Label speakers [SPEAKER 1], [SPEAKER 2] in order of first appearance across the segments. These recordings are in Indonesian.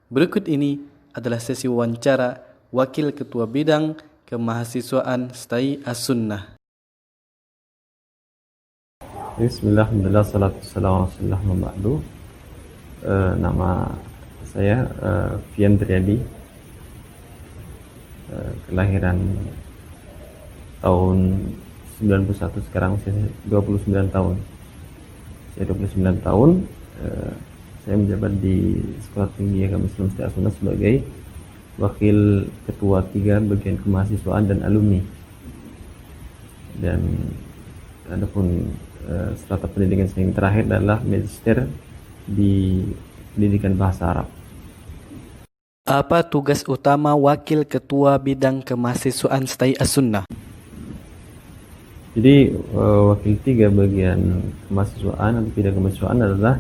[SPEAKER 1] Berikut ini adalah sesi wawancara Wakil Ketua Bidang Kemahasiswaan STAI As-Sunnah.
[SPEAKER 2] Bismillah, alhamdulillah, salatu wassalamu ala rasulillah wa ba'du. Nama saya Fian Triadi, kelahiran tahun 91, sekarang saya 29 tahun. Saya 29 tahun, saya menjabat di Sekolah Tinggi Agama Islam STAI As-Sunnah sebagai Wakil Ketua 3 Bagian Kemahasiswaan dan Alumni. Dan adapun strata pendidikan saya yang terakhir adalah magister di pendidikan bahasa Arab.
[SPEAKER 1] Apa tugas utama Wakil Ketua Bidang Kemahasiswaan STAI As-Sunnah?
[SPEAKER 2] Jadi Wakil 3 Bagian Kemahasiswaan atau Bidang Kemahasiswaan adalah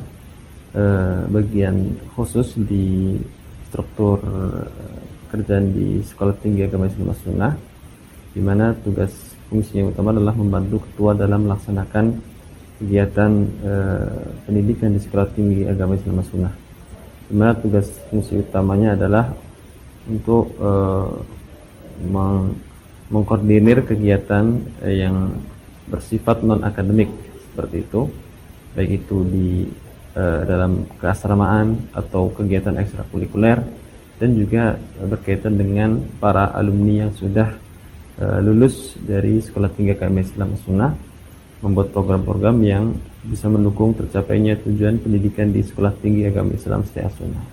[SPEAKER 2] bagian khusus di struktur kerjaan di Sekolah Tinggi Agama Islam As-Sunnah, di mana tugas fungsinya utama adalah membantu ketua dalam melaksanakan kegiatan pendidikan di Sekolah Tinggi Agama Islam As-Sunnah, di mana tugas fungsi utamanya adalah untuk mengkoordinir kegiatan yang bersifat non-akademik seperti itu, baik itu di dalam keasramaan atau kegiatan ekstrakurikuler, dan juga berkaitan dengan para alumni yang sudah lulus dari Sekolah Tinggi Agama Islam As-Sunnah, membuat program-program yang bisa mendukung tercapainya tujuan pendidikan di Sekolah Tinggi Agama Islam STAI As-Sunnah.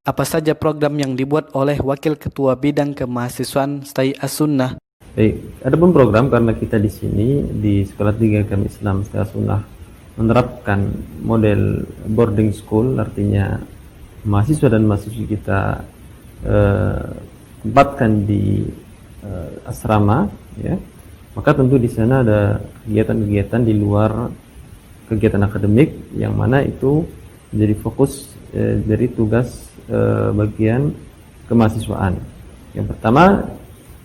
[SPEAKER 1] Apa saja program yang dibuat oleh Wakil Ketua Bidang Kemahasiswaan STAI As-Sunnah?
[SPEAKER 2] Baik, ada pun program karena kita di sini di Sekolah Tinggi Agama Islam STAI As-Sunnah menerapkan model boarding school, artinya mahasiswa dan mahasiswi kita tempatkan di asrama, ya. Maka tentu di sana ada kegiatan-kegiatan di luar kegiatan akademik, yang mana itu menjadi fokus dari tugas bagian kemahasiswaan. Yang pertama,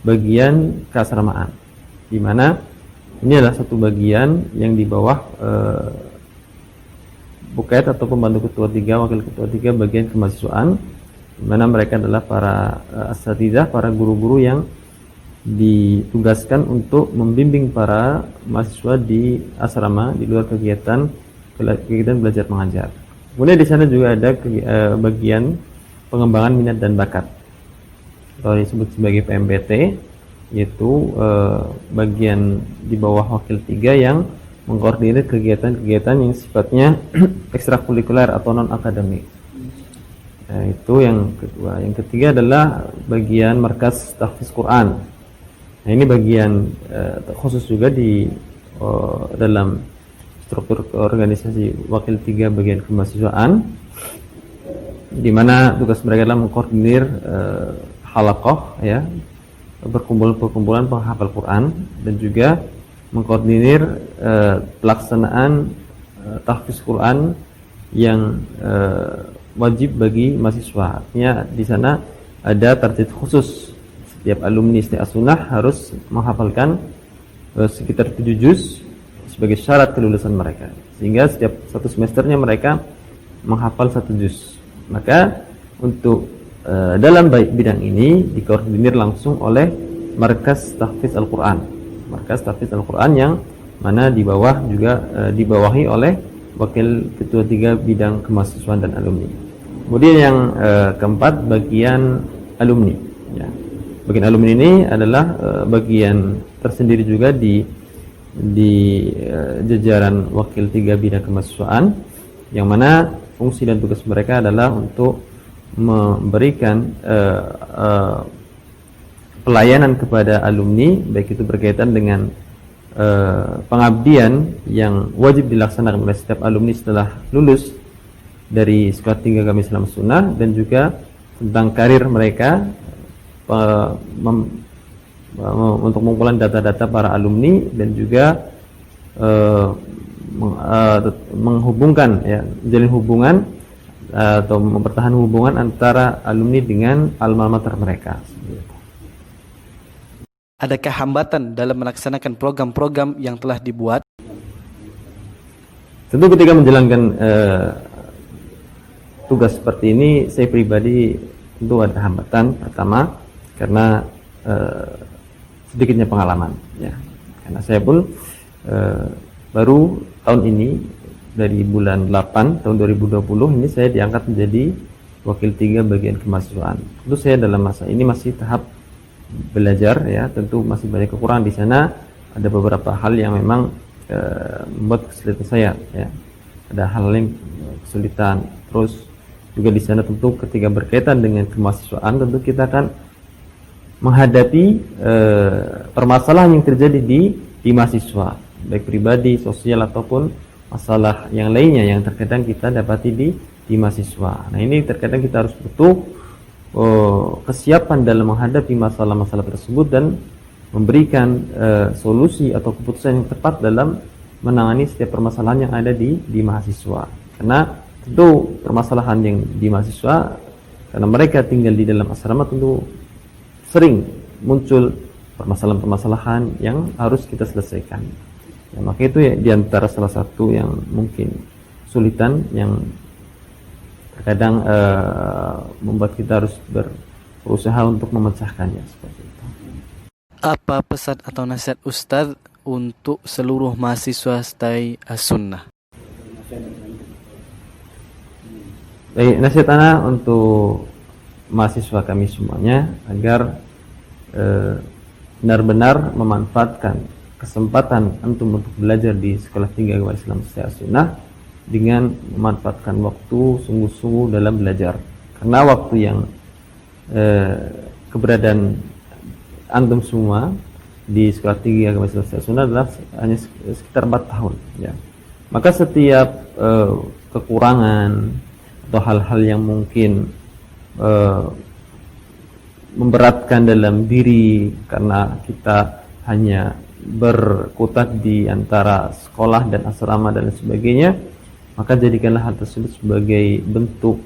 [SPEAKER 2] bagian keasramaan, di mana ini adalah satu bagian yang di bawah Buket atau pembantu ketua 3, wakil ketua 3 bagian kemahasiswaan, di mana mereka adalah para asatidzah, para guru-guru yang ditugaskan untuk membimbing para mahasiswa di asrama di luar kegiatan belajar mengajar. Kemudian di sana juga ada bagian pengembangan minat dan bakat, atau disebut sebagai PMBT, yaitu bagian di bawah wakil 3 yang mengkoordinir kegiatan-kegiatan yang sifatnya ekstrakurikuler atau non akademik. Itu yang kedua. Yang ketiga adalah bagian markas tahfiz Quran. Nah, ini bagian khusus juga di dalam struktur organisasi wakil 3 bagian kemahasiswaan, di mana tugas mereka adalah mengkoordinir halaqah, ya, perkumpulan penghafal Quran, dan juga mengkoordinir pelaksanaan tahfiz Quran yang wajib bagi mahasiswa. Artinya di sana ada target khusus, setiap alumni STAI As-Sunnah harus menghafalkan sekitar 7 juz sebagai syarat kelulusan mereka, sehingga setiap satu semesternya mereka menghafal 1 juz. Maka untuk dalam bidang ini dikoordinir langsung oleh Markas Tahfiz Al-Quran, Markas Tahfiz Al-Quran yang mana di bawah juga dibawahi oleh Wakil Ketua 3 Bidang Kemahasiswaan dan Alumni. Kemudian yang keempat, bagian alumni, ya. Bagian alumni ini adalah bagian tersendiri juga di jajaran Wakil 3 Bidang Kemahasiswaan, yang mana fungsi dan tugas mereka adalah untuk memberikan pelayanan kepada alumni, baik itu berkaitan dengan pengabdian yang wajib dilaksanakan oleh setiap alumni setelah lulus dari Sekolah Tinggi Agama Islam Sunnah, dan juga tentang karir mereka, untuk mengumpulan data-data para alumni, dan juga menghubungkan, ya, menjalin hubungan atau mempertahankan hubungan antara alumni dengan alma mater mereka.
[SPEAKER 1] Adakah hambatan dalam melaksanakan program-program yang telah dibuat?
[SPEAKER 2] Tentu ketika menjalankan tugas seperti ini saya pribadi tentu ada hambatan. Pertama karena sedikitnya pengalaman ya, karena saya pun baru tahun ini dari bulan 8 tahun 2020 ini saya diangkat menjadi wakil 3 bagian kemahasiswaan. Tentu saya dalam masa ini masih tahap belajar ya, tentu masih banyak kekurangan di sana. Ada beberapa hal yang memang membuat kesulitan saya ya. Ada hal yang kesulitan. Terus juga di sana tentu ketika berkaitan dengan kemahasiswaan tentu kita akan menghadapi permasalahan yang terjadi di mahasiswa, baik pribadi, sosial ataupun masalah yang lainnya yang terkadang kita dapati di mahasiswa. Nah ini terkadang kita harus butuh kesiapan dalam menghadapi masalah-masalah tersebut dan memberikan solusi atau keputusan yang tepat dalam menangani setiap permasalahan yang ada di mahasiswa. Karena tentu permasalahan yang di mahasiswa, karena mereka tinggal di dalam asrama, tentu sering muncul permasalahan-permasalahan yang harus kita selesaikan. Ya, maka itu ya diantara salah satu yang mungkin kesulitan yang terkadang membuat kita harus berusaha untuk memecahkannya seperti itu.
[SPEAKER 1] Apa pesan atau nasihat Ustadz untuk seluruh mahasiswa STAI As-Sunnah?
[SPEAKER 2] Baik, nasihat ana untuk mahasiswa kami semuanya agar benar-benar memanfaatkan kesempatan antum untuk belajar di Sekolah Tinggi Agama Islam STAI As-Sunnah dengan memanfaatkan waktu sungguh-sungguh dalam belajar. Karena waktu yang keberadaan antum semua di Sekolah Tinggi Agama Islam STAI As-Sunnah adalah hanya sekitar 4 tahun ya. Maka setiap kekurangan atau hal-hal yang mungkin memberatkan dalam diri karena kita hanya berkutat di antara sekolah dan asrama dan sebagainya, maka jadikanlah hal tersebut sebagai bentuk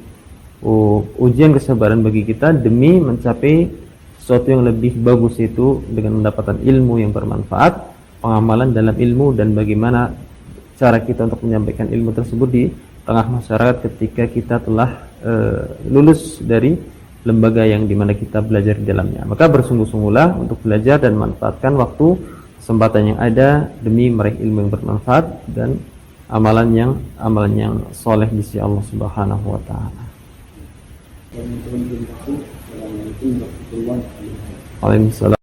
[SPEAKER 2] ujian kesabaran bagi kita demi mencapai sesuatu yang lebih bagus, itu dengan mendapatkan ilmu yang bermanfaat, pengamalan dalam ilmu, dan bagaimana cara kita untuk menyampaikan ilmu tersebut di tengah masyarakat ketika kita telah lulus dari lembaga yang dimana kita belajar di dalamnya. Maka bersungguh-sungguhlah untuk belajar dan manfaatkan waktu, kesempatan yang ada demi meraih ilmu yang bermanfaat dan amalan yang soleh di sisi Allah Subhanahu wa taala. Waalaikumsalam.